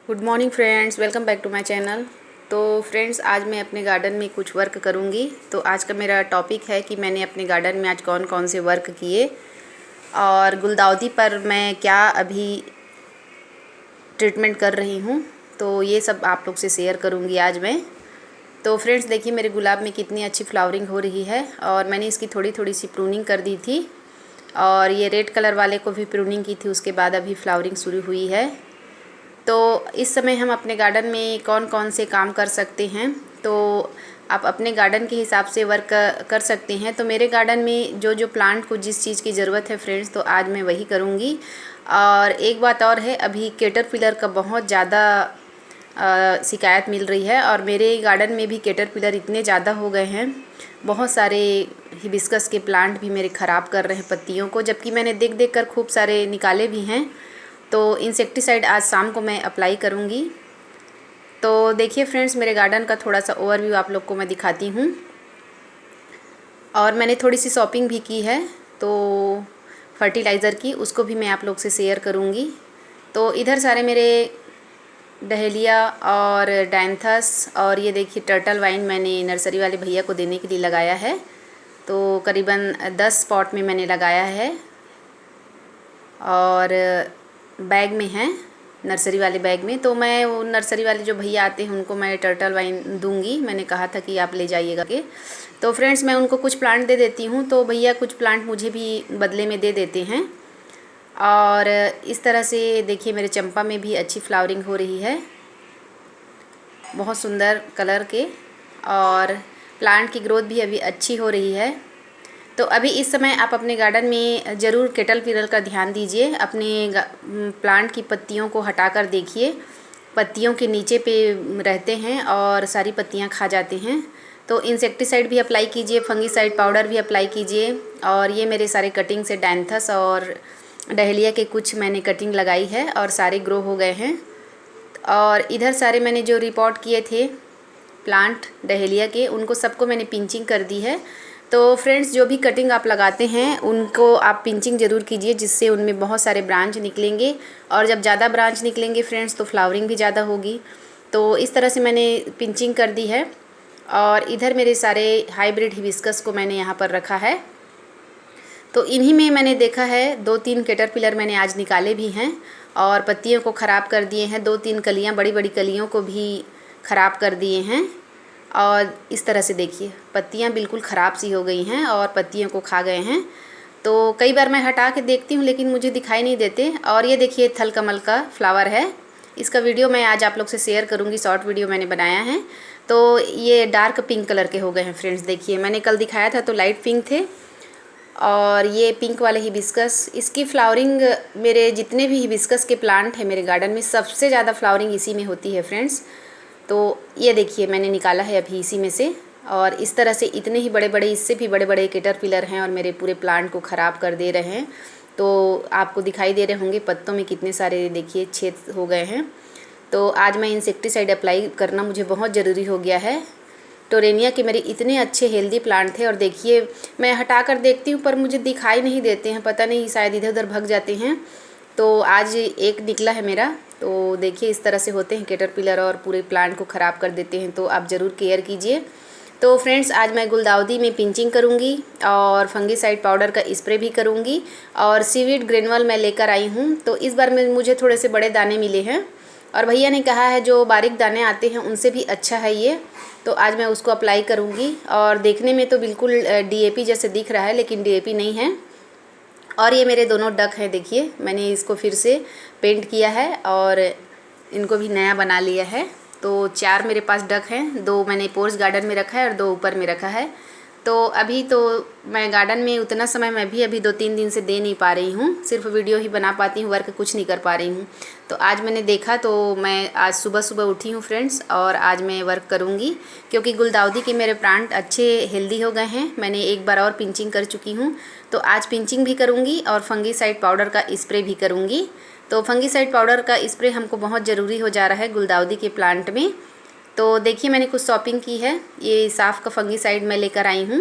Good morning friends, welcome back to my channel. तो friends, आज मैं अपने गार्डन में कुछ वर्क करूंगी। तो आज का मेरा टॉपिक है कि मैंने अपने गार्डन में आज कौन कौन से वर्क किए और गुलदाउदी पर मैं क्या अभी ट्रीटमेंट कर रही हूं। तो ये सब आप लोग से शेयर करूंगी आज मैं। तो फ्रेंड्स देखिए, मेरे गुलाब में कितनी अच्छी फ्लावरिंग हो रही है और मैंने इसकी थोड़ी थोड़ी सी प्रूनिंग कर दी थी और ये रेड कलर वाले को भी प्रूनिंग की थी, उसके बाद अभी फ्लावरिंग शुरू हुई है। तो इस समय हम अपने गार्डन में कौन कौन से काम कर सकते हैं, तो आप अपने गार्डन के हिसाब से वर्क कर सकते हैं। तो मेरे गार्डन में जो जो प्लांट को जिस चीज़ की ज़रूरत है फ्रेंड्स, तो आज मैं वही करूँगी। और एक बात और है, अभी कैटरपिलर का बहुत ज़्यादा शिकायत मिल रही है और मेरे गार्डन में भी कैटरपिलर इतने ज़्यादा हो गए हैं। बहुत सारे हिबिस्कस के प्लांट भी मेरे ख़राब कर रहे हैं पत्तियों को, जबकि मैंने देख देख कर खूब सारे निकाले भी हैं। तो इंसेक्टिसाइड आज शाम को मैं अप्लाई करूँगी। तो देखिए फ्रेंड्स, मेरे गार्डन का थोड़ा सा ओवरव्यू आप लोग को मैं दिखाती हूँ। और मैंने थोड़ी सी शॉपिंग भी की है, तो फर्टिलाइज़र की, उसको भी मैं आप लोग से शेयर करूँगी। तो इधर सारे मेरे डहेलिया और डैंथस और ये देखिए टर्टल वाइन मैंने नर्सरी वाले भैया को देने के लिए लगाया है। तो करीबन 10 पॉट में मैंने लगाया है और बैग में है, नर्सरी वाले बैग में। तो मैं वो नर्सरी वाले जो भैया आते हैं उनको मैं टर्टल वाइन दूंगी, मैंने कहा था कि आप ले जाइएगा के। तो फ्रेंड्स, मैं उनको कुछ प्लांट दे देती हूँ, तो भैया कुछ प्लांट मुझे भी बदले में दे देते हैं। और इस तरह से देखिए, मेरे चंपा में भी अच्छी फ्लावरिंग हो रही है, बहुत सुंदर कलर के, और प्लांट की ग्रोथ भी अभी अच्छी हो रही है। तो अभी इस समय आप अपने गार्डन में ज़रूर कैटरपिलर का ध्यान दीजिए। अपने प्लांट की पत्तियों को हटाकर देखिए, पत्तियों के नीचे पे रहते हैं और सारी पत्तियां खा जाते हैं। तो इंसेक्टिसाइड भी अप्लाई कीजिए, फंगीसाइड पाउडर भी अप्लाई कीजिए। और ये मेरे सारे कटिंग से डैंथस और डहेलिया के कुछ मैंने कटिंग लगाई है और सारे ग्रो हो गए हैं। और इधर सारे मैंने जो रिपोर्ट किए थे प्लांट डहेलिया के, उनको सबको मैंने पिंचिंग कर दी है। तो फ्रेंड्स, जो भी कटिंग आप लगाते हैं उनको आप पिंचिंग ज़रूर कीजिए, जिससे उनमें बहुत सारे ब्रांच निकलेंगे। और जब ज़्यादा ब्रांच निकलेंगे फ्रेंड्स, तो फ्लावरिंग भी ज़्यादा होगी। तो इस तरह से मैंने पिंचिंग कर दी है। और इधर मेरे सारे हाइब्रिड हिबिस्कस को मैंने यहाँ पर रखा है। तो इन्हीं में मैंने देखा है 2-3 कैटरपिलर मैंने आज निकाले भी हैं और पत्तियों को ख़राब कर दिए हैं। 2-3 कलियाँ, बड़ी बड़ी कलियों को भी ख़राब कर दिए हैं। और इस तरह से देखिए, पत्तियां बिल्कुल ख़राब सी हो गई हैं और पत्तियों को खा गए हैं। तो कई बार मैं हटा के देखती हूँ लेकिन मुझे दिखाई नहीं देते। और ये देखिए, थल कमल का फ्लावर है, इसका वीडियो मैं आज आप लोग से शेयर करूँगी, शॉर्ट वीडियो मैंने बनाया है। तो ये डार्क पिंक कलर के हो गए हैं फ्रेंड्स। देखिए, मैंने कल दिखाया था तो लाइट पिंक थे, और ये पिंक वाले हिबिस्कस, इसकी फ्लावरिंग, मेरे जितने भी हिबिस्कस के प्लांट हैं मेरे गार्डन में, सबसे ज़्यादा फ्लावरिंग इसी में होती है फ्रेंड्स। तो ये देखिए, मैंने निकाला है अभी इसी में से। और इस तरह से इतने ही बड़े बड़े, इससे भी बड़े बड़े कैटरपिलर हैं और मेरे पूरे प्लांट को ख़राब कर दे रहे हैं। तो आपको दिखाई दे रहे होंगे पत्तों में कितने सारे देखिए छेद हो गए हैं। तो आज मैं इंसेक्टिसाइड अप्लाई करना मुझे बहुत ज़रूरी हो गया है। टोरेनिया के मेरे इतने अच्छे हेल्दी प्लांट थे और देखिए, मैं हटा कर देखती हूँ पर मुझे दिखाई नहीं देते हैं, पता नहीं शायद इधर उधर भग जाते हैं। तो आज एक निकला है मेरा। तो देखिए, इस तरह से होते हैं कैटरपिलर और पूरे प्लांट को ख़राब कर देते हैं, तो आप ज़रूर केयर कीजिए। तो फ्रेंड्स, आज मैं गुलदाउदी में पिंचिंग करूँगी और फंगीसाइड पाउडर का स्प्रे भी करूँगी। और सीवीड ग्रेनुअल मैं लेकर आई हूँ, तो इस बार में मुझे थोड़े से बड़े दाने मिले हैं और भैया ने कहा है जो बारीक दाने आते हैं उनसे भी अच्छा है ये। तो आज मैं उसको अप्लाई करूँगी। और देखने में तो बिल्कुल डीएपी जैसे दिख रहा है, लेकिन डीएपी नहीं है। और ये मेरे दोनों डक हैं, देखिए मैंने इसको फिर से पेंट किया है और इनको भी नया बना लिया है। तो 4 मेरे पास डक हैं, 2 मैंने पोर्च गार्डन में रखा है और 2 ऊपर में रखा है। तो अभी तो मैं गार्डन में उतना समय मैं भी अभी 2-3 दिन से दे नहीं पा रही हूँ, सिर्फ वीडियो ही बना पाती हूँ, वर्क कुछ नहीं कर पा रही हूँ। तो आज मैंने देखा, तो मैं आज सुबह सुबह उठी हूँ फ्रेंड्स और आज मैं वर्क करूँगी, क्योंकि गुलदाउदी के मेरे प्लांट अच्छे हेल्दी हो गए हैं। मैंने एक बार और पिंचिंग कर चुकी हूँ, तो आज पिंचिंग भी करूँगी और फंगीसाइड पाउडर का स्प्रे भी करूँगी। तो फंगीसाइड पाउडर का स्प्रे हमको बहुत ज़रूरी हो जा रहा है गुलदाउदी के प्लांट में। तो देखिए, मैंने कुछ शॉपिंग की है, ये साफ़ का फंगीसाइड मैं लेकर आई हूँ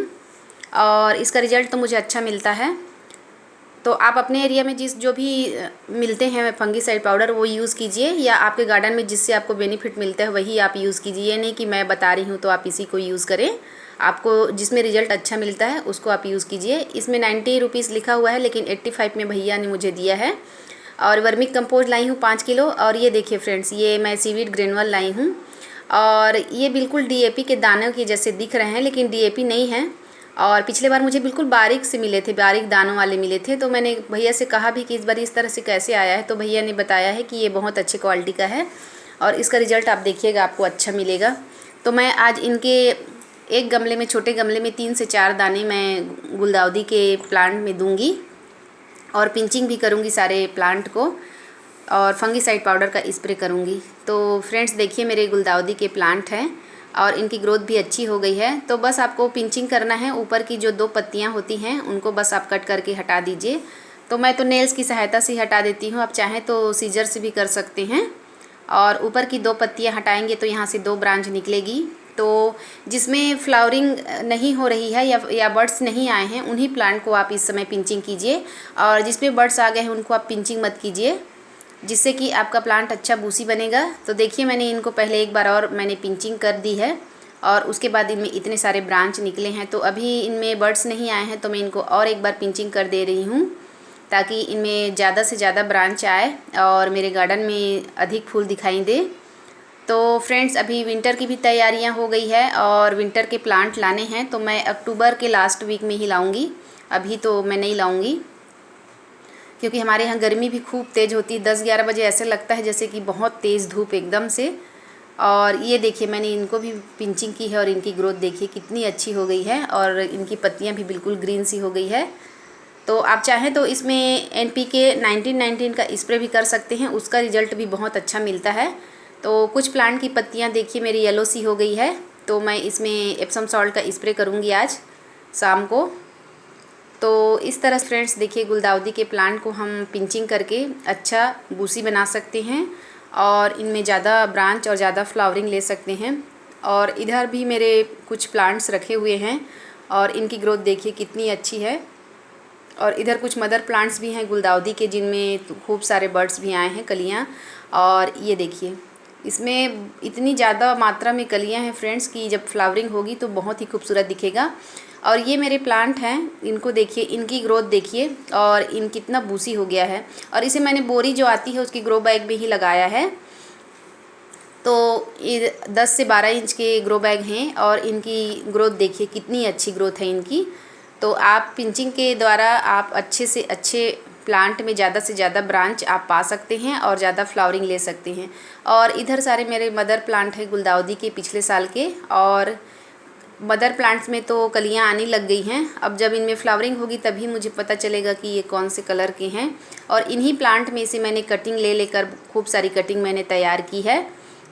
और इसका रिज़ल्ट तो मुझे अच्छा मिलता है। तो आप अपने एरिया में जो भी मिलते हैं फंगीसाइड पाउडर वो यूज़ कीजिए, या आपके गार्डन में जिससे आपको बेनिफिट मिलता है वही आप यूज़ कीजिए। ये नहीं कि मैं बता रही हूँ तो आप इसी को यूज़ करें, आपको जिसमें रिज़ल्ट अच्छा मिलता है उसको आप यूज़ कीजिए। इसमें 90 रुपीज़ लिखा हुआ है, लेकिन 85 में भैया ने मुझे दिया है। और वर्मी कंपोस्ट लाई हूँ 5 किलो। और ये देखिए फ्रेंड्स, ये मैं सीवीड ग्रेनुअल लाई हूँ, और ये बिल्कुल डीएपी के दानों के जैसे दिख रहे हैं, लेकिन डीएपी नहीं है। और पिछले बार मुझे बिल्कुल बारीक से मिले थे, बारीक दानों वाले मिले थे। तो मैंने भैया से कहा भी कि इस बार इस तरह से कैसे आया है, तो भैया ने बताया है कि ये बहुत अच्छी क्वालिटी का है और इसका रिज़ल्ट आप देखिएगा, आपको अच्छा मिलेगा। तो मैं आज इनके एक गमले में, छोटे गमले में 3 से 4 दाने मैं गुलदाउदी के प्लांट में दूंगी, और पिंचिंग भी करूंगी सारे प्लांट को, और फंगीसाइड पाउडर का स्प्रे करूंगी। तो फ्रेंड्स देखिए, मेरे गुलदाउदी के प्लांट हैं और इनकी ग्रोथ भी अच्छी हो गई है। तो बस आपको पिंचिंग करना है, ऊपर की जो 2 पत्तियां होती हैं उनको बस आप कट करके हटा दीजिए। तो मैं तो नेल्स की सहायता से हटा देती हूँ, आप चाहें तो सीजर से भी कर सकते हैं। और ऊपर की 2 पत्तियां हटाएंगे तो यहाँ से 2 ब्रांच निकलेगी। तो जिसमें फ्लावरिंग नहीं हो रही है या बर्ड्स नहीं आए हैं, उन्हीं प्लांट को आप इस समय पिंचिंग कीजिए, और जिसमें बर्ड्स आ गए हैं उनको आप पिंचिंग मत कीजिए, जिससे कि आपका प्लांट अच्छा बूसी बनेगा। तो देखिए, मैंने इनको पहले एक बार और मैंने पिंचिंग कर दी है, और उसके बाद इनमें इतने सारे ब्रांच निकले हैं। तो अभी इनमें बर्ड्स नहीं आए हैं, तो मैं इनको और एक बार पिंचिंग कर दे रही हूँ, ताकि इनमें ज़्यादा से ज़्यादा ब्रांच आए और मेरे गार्डन में अधिक फूल दिखाई दे। तो फ्रेंड्स, अभी विंटर की भी तैयारियां हो गई है और विंटर के प्लांट लाने हैं, तो मैं अक्टूबर के लास्ट वीक में ही लाऊंगी। अभी तो मैं नहीं लाऊंगी, क्योंकि हमारे यहाँ गर्मी भी खूब तेज़ होती है। 10-11 बजे ऐसे लगता है जैसे कि बहुत तेज़ धूप एकदम से। और ये देखिए, मैंने इनको भी पिंचिंग की है और इनकी ग्रोथ देखिए कितनी अच्छी हो गई है, और इनकी पत्तियाँ भी बिल्कुल ग्रीन सी हो गई है। तो आप चाहें तो इसमें NPK 1919 का स्प्रे भी कर सकते हैं, उसका रिज़ल्ट भी बहुत अच्छा मिलता है। तो कुछ प्लांट की पत्तियां देखिए मेरी येलो सी हो गई है, तो मैं इसमें एप्सम सॉल्ट का स्प्रे करूंगी आज शाम को। तो इस तरह फ्रेंड्स देखिए, गुलदाउदी के प्लांट को हम पिंचिंग करके अच्छा बूसी बना सकते हैं, और इनमें ज़्यादा ब्रांच और ज़्यादा फ्लावरिंग ले सकते हैं। और इधर भी मेरे कुछ प्लांट्स रखे हुए हैं, और इनकी ग्रोथ देखिए कितनी अच्छी है। और इधर कुछ मदर प्लांट्स भी हैं गुलदाउदी के, जिनमें खूब सारे बर्ड्स भी आए हैं, कलियाँ। और ये देखिए, इसमें इतनी ज़्यादा मात्रा में कलियाँ हैं फ्रेंड्स कि जब फ्लावरिंग होगी तो बहुत ही खूबसूरत दिखेगा। और ये मेरे प्लांट हैं, इनको देखिए, इनकी ग्रोथ देखिए, और इन कितना बूसी हो गया है। और इसे मैंने बोरी जो आती है उसकी ग्रो बैग में ही लगाया है। तो ये 10 से 12 इंच के ग्रो बैग हैं, और इनकी ग्रोथ देखिए कितनी अच्छी ग्रोथ है इनकी। तो आप पिंचिंग के द्वारा आप अच्छे से अच्छे प्लांट में ज़्यादा से ज़्यादा ब्रांच आप पा सकते हैं और ज़्यादा फ्लावरिंग ले सकते हैं। और इधर सारे मेरे मदर प्लांट हैं गुलदाउदी के पिछले साल के, और मदर प्लांट्स में तो कलियां आने लग गई हैं। अब जब इनमें फ्लावरिंग होगी तभी मुझे पता चलेगा कि ये कौन से कलर के हैं। और इन्हीं प्लांट में से मैंने कटिंग ले लेकर खूब सारी कटिंग मैंने तैयार की है।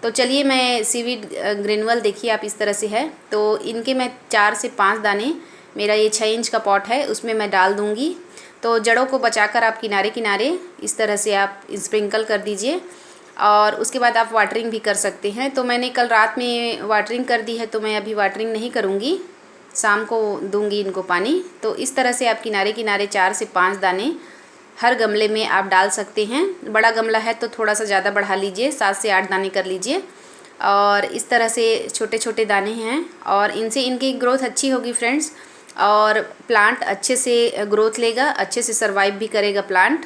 तो चलिए, मैं सीवीड ग्रेनुअल देखिए आप इस तरह से है, तो इनके मैं 4 से 5 दाने, मेरा ये 6 इंच का पॉट है, उसमें मैं डाल दूँगी। तो जड़ों को बचाकर आप किनारे किनारे इस तरह से आप स्प्रिंकल कर दीजिए, और उसके बाद आप वाटरिंग भी कर सकते हैं। तो मैंने कल रात में वाटरिंग कर दी है, तो मैं अभी वाटरिंग नहीं करूँगी, शाम को दूंगी इनको पानी। तो इस तरह से आप किनारे किनारे 4 से 5 दाने हर गमले में आप डाल सकते हैं। बड़ा गमला है तो थोड़ा सा ज़्यादा बढ़ा लीजिए, 7 से 8 दाने कर लीजिए। और इस तरह से छोटे छोटे दाने हैं, और इनसे इनकी ग्रोथ अच्छी होगी फ्रेंड्स, और प्लांट अच्छे से ग्रोथ लेगा, अच्छे से सर्वाइव भी करेगा प्लांट,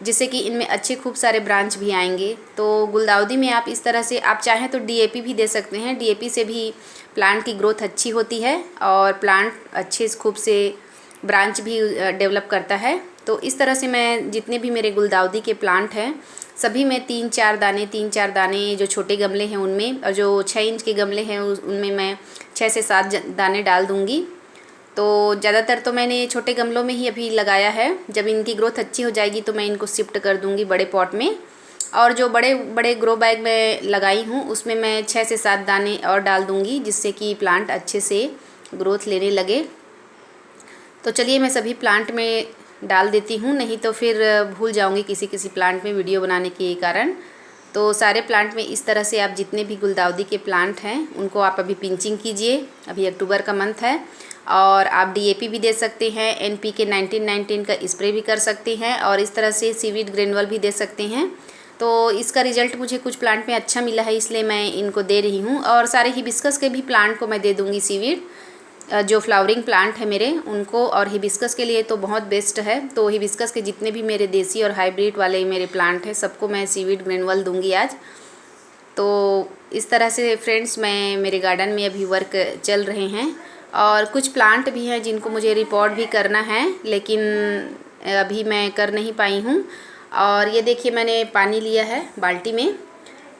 जिससे कि इनमें अच्छे खूब सारे ब्रांच भी आएंगे। तो गुलदाउदी में आप इस तरह से, आप चाहें तो DAP भी दे सकते हैं, DAP से भी प्लांट की ग्रोथ अच्छी होती है, और प्लांट अच्छे खूब से ब्रांच भी डेवलप करता है। तो इस तरह से मैं जितने भी मेरे गुलदाउदी के प्लांट हैं सभी में 3-4 दाने जो छोटे गमले हैं उनमें, और जो 6 इंच के गमले हैं उनमें मैं 6 से 7 दाने डाल दूँगी। तो ज़्यादातर तो मैंने छोटे गमलों में ही अभी लगाया है, जब इनकी ग्रोथ अच्छी हो जाएगी तो मैं इनको शिफ्ट कर दूँगी बड़े पॉट में। और जो बड़े बड़े ग्रो बैग में लगाई हूँ उसमें मैं 6 से 7 दाने और डाल दूँगी, जिससे कि प्लांट अच्छे से ग्रोथ लेने लगे। तो चलिए, मैं सभी प्लांट में डाल देती हूँ, नहीं तो फिर भूल जाऊँगी किसी किसी प्लांट में वीडियो बनाने के कारण। तो सारे प्लांट में इस तरह से आप जितने भी गुलदाउदी के प्लांट हैं उनको आप अभी पिंचिंग कीजिए। अभी अक्टूबर का मंथ है, और आप डीएपी भी दे सकते हैं, एनपीके 1919 का स्प्रे भी कर सकते हैं और इस तरह से सीवीड ग्रेनुअल भी दे सकते हैं। तो इसका रिज़ल्ट मुझे कुछ प्लांट में अच्छा मिला है, इसलिए मैं इनको दे रही हूँ। और सारे हिबिस्कस के भी प्लांट को मैं दे दूँगी सीवीड, जो फ्लावरिंग प्लांट है मेरे उनको। और हिबिस्कस के लिए तो बहुत बेस्ट है। तो हिबिस्कस के जितने भी मेरे देसी और हाइब्रिड वाले मेरे प्लांट हैं सबको मैं सीवीड ग्रेनुअल दूँगी आज। तो इस तरह से फ्रेंड्स मैं मेरे गार्डन में अभी वर्क चल रहे हैं और कुछ प्लांट भी हैं जिनको मुझे रिपोर्ट भी करना है, लेकिन अभी मैं कर नहीं पाई हूँ। और ये देखिए मैंने पानी लिया है बाल्टी में,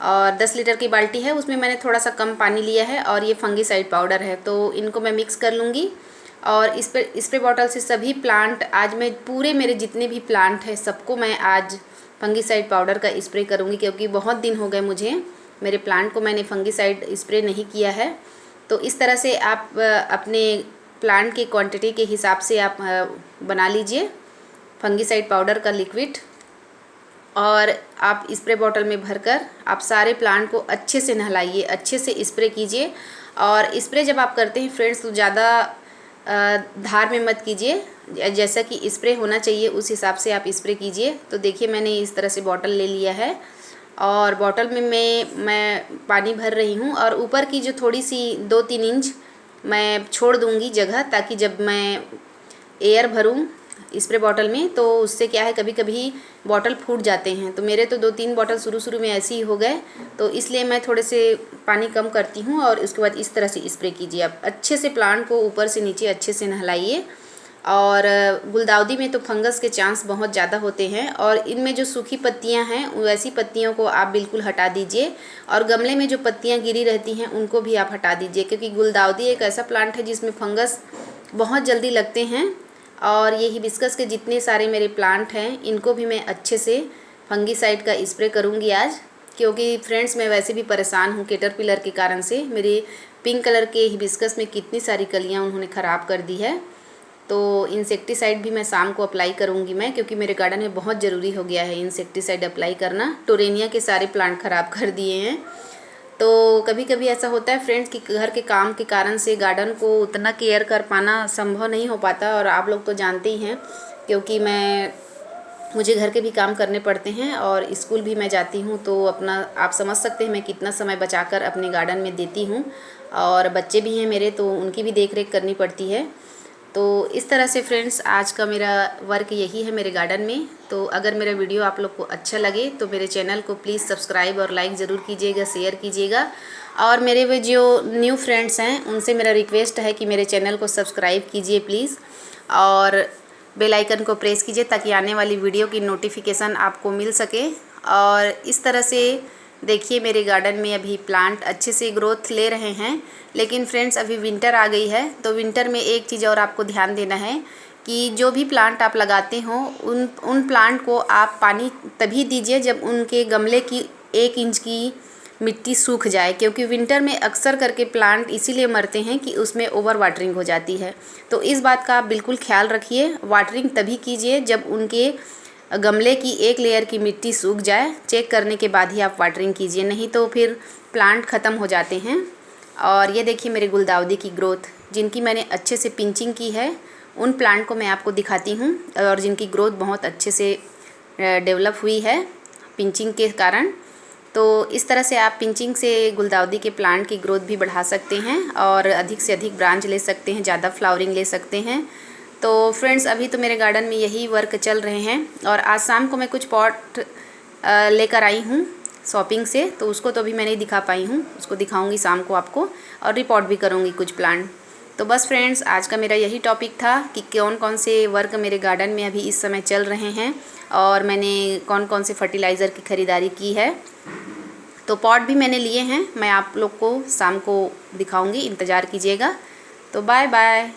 और 10 लीटर की बाल्टी है, उसमें मैंने थोड़ा सा कम पानी लिया है और ये फंगीसाइड पाउडर है। तो इनको मैं मिक्स कर लूँगी और इस पर स्प्रे बॉटल से सभी प्लांट आज मैं पूरे मेरे जितने भी प्लांट हैं सबको मैं आज फंगीसाइड पाउडर का स्प्रे करूँगी, क्योंकि बहुत दिन हो गए मुझे मेरे प्लांट को मैंने फंगीसाइड स्प्रे नहीं किया है। तो इस तरह से आप अपने प्लांट की क्वांटिटी के हिसाब से आप बना लीजिए फंगीसाइड पाउडर का लिक्विड, और आप स्प्रे बॉटल में भरकर आप सारे प्लांट को अच्छे से नहलाइए, अच्छे से स्प्रे कीजिए। और स्प्रे जब आप करते हैं फ्रेंड्स तो ज़्यादा धार में मत कीजिए, जैसा कि स्प्रे होना चाहिए उस हिसाब से आप स्प्रे कीजिए। तो देखिए मैंने इस तरह से बॉटल ले लिया है और बॉटल में मैं पानी भर रही हूँ और ऊपर की जो थोड़ी सी 2-3 इंच मैं छोड़ दूँगी जगह, ताकि जब मैं एयर भरूँ स्प्रे बॉटल में तो उससे क्या है कभी कभी बॉटल फूट जाते हैं। तो मेरे तो 2-3 बॉटल शुरू में ऐसे ही हो गए, तो इसलिए मैं थोड़े से पानी कम करती हूँ और उसके बाद इस तरह से स्प्रे कीजिए। आप अच्छे से प्लांट को ऊपर से नीचे अच्छे से नहलाइए। और गुलदाउदी में तो फंगस के चांस बहुत ज़्यादा होते हैं और इनमें जो सूखी पत्तियां हैं वैसी पत्तियों को आप बिल्कुल हटा दीजिए, और गमले में जो पत्तियां गिरी रहती हैं उनको भी आप हटा दीजिए, क्योंकि गुलदाउदी एक ऐसा प्लांट है जिसमें फंगस बहुत जल्दी लगते हैं। और ये हिबिस्कस के जितने सारे मेरे प्लांट हैं इनको भी मैं अच्छे से फंगीसाइड का स्प्रे करूँगी आज, क्योंकि फ्रेंड्स मैं वैसे भी परेशान हूँ कैटरपिलर के कारण से। मेरे पिंक कलर के हिबिस्कस में कितनी सारी कलियाँ उन्होंने ख़राब कर दी है। तो इंसेक्टिसाइड भी मैं शाम को अप्लाई करूँगी मैं, क्योंकि मेरे गार्डन में बहुत ज़रूरी हो गया है इंसेक्टिसाइड अप्लाई करना। टोरेनिया के सारे प्लांट ख़राब कर दिए हैं। तो कभी कभी ऐसा होता है फ्रेंड्स कि घर के काम के कारण से गार्डन को उतना केयर कर पाना संभव नहीं हो पाता, और आप लोग तो जानते ही हैं क्योंकि मुझे घर के भी काम करने पड़ते हैं और स्कूल भी मैं जाती हूँ। तो अपना आप समझ सकते हैं मैं कितना समय बचाकर अपने गार्डन में देती हूँ, और बच्चे भी हैं मेरे तो उनकी भी देख रेख करनी पड़ती है। तो इस तरह से फ्रेंड्स आज का मेरा वर्क यही है मेरे गार्डन में। तो अगर मेरा वीडियो आप लोग को अच्छा लगे तो मेरे चैनल को प्लीज़ सब्सक्राइब और लाइक ज़रूर कीजिएगा, शेयर कीजिएगा। और मेरे वे जो न्यू फ्रेंड्स हैं उनसे मेरा रिक्वेस्ट है कि मेरे चैनल को सब्सक्राइब कीजिए प्लीज़, और बेल आइकन को प्रेस कीजिए ताकि आने वाली वीडियो की नोटिफिकेशन आपको मिल सके। और इस तरह से देखिए मेरे गार्डन में अभी प्लांट अच्छे से ग्रोथ ले रहे हैं। लेकिन फ्रेंड्स अभी विंटर आ गई है, तो विंटर में एक चीज़ और आपको ध्यान देना है कि जो भी प्लांट आप लगाते हो उन प्लांट को आप पानी तभी दीजिए जब उनके गमले की 1 इंच की मिट्टी सूख जाए, क्योंकि विंटर में अक्सर करके प्लांट इसीलिए मरते हैं कि उसमें ओवर वाटरिंग हो जाती है। तो इस बात का आप बिल्कुल ख्याल रखिए। वाटरिंग तभी कीजिए जब उनके गमले की 1 लेयर की मिट्टी सूख जाए, चेक करने के बाद ही आप वाटरिंग कीजिए, नहीं तो फिर प्लांट ख़त्म हो जाते हैं। और ये देखिए मेरे गुलदाउदी की ग्रोथ, जिनकी मैंने अच्छे से पिंचिंग की है उन प्लांट को मैं आपको दिखाती हूँ, और जिनकी ग्रोथ बहुत अच्छे से डेवलप हुई है पिंचिंग के कारण। तो इस तरह से आप पिंचिंग से गुलदाउदी के प्लांट की ग्रोथ भी बढ़ा सकते हैं और अधिक से अधिक ब्रांच ले सकते हैं, ज़्यादा फ्लावरिंग ले सकते हैं। तो फ्रेंड्स अभी तो मेरे गार्डन में यही वर्क चल रहे हैं, और आज शाम को मैं कुछ पॉट लेकर आई हूँ शॉपिंग से, तो उसको तो अभी मैं नहीं दिखा पाई हूँ, उसको दिखाऊंगी शाम को आपको, और रिपोर्ट भी करूँगी कुछ प्लांट। तो बस फ्रेंड्स आज का मेरा यही टॉपिक था कि कौन कौन से वर्क मेरे गार्डन में अभी इस समय चल रहे हैं, और मैंने कौन कौन से फर्टिलाइज़र की ख़रीदारी की है। तो पॉट भी मैंने लिए हैं, मैं आप लोग को शाम को दिखाऊँगी, इंतज़ार कीजिएगा। तो बाय बाय।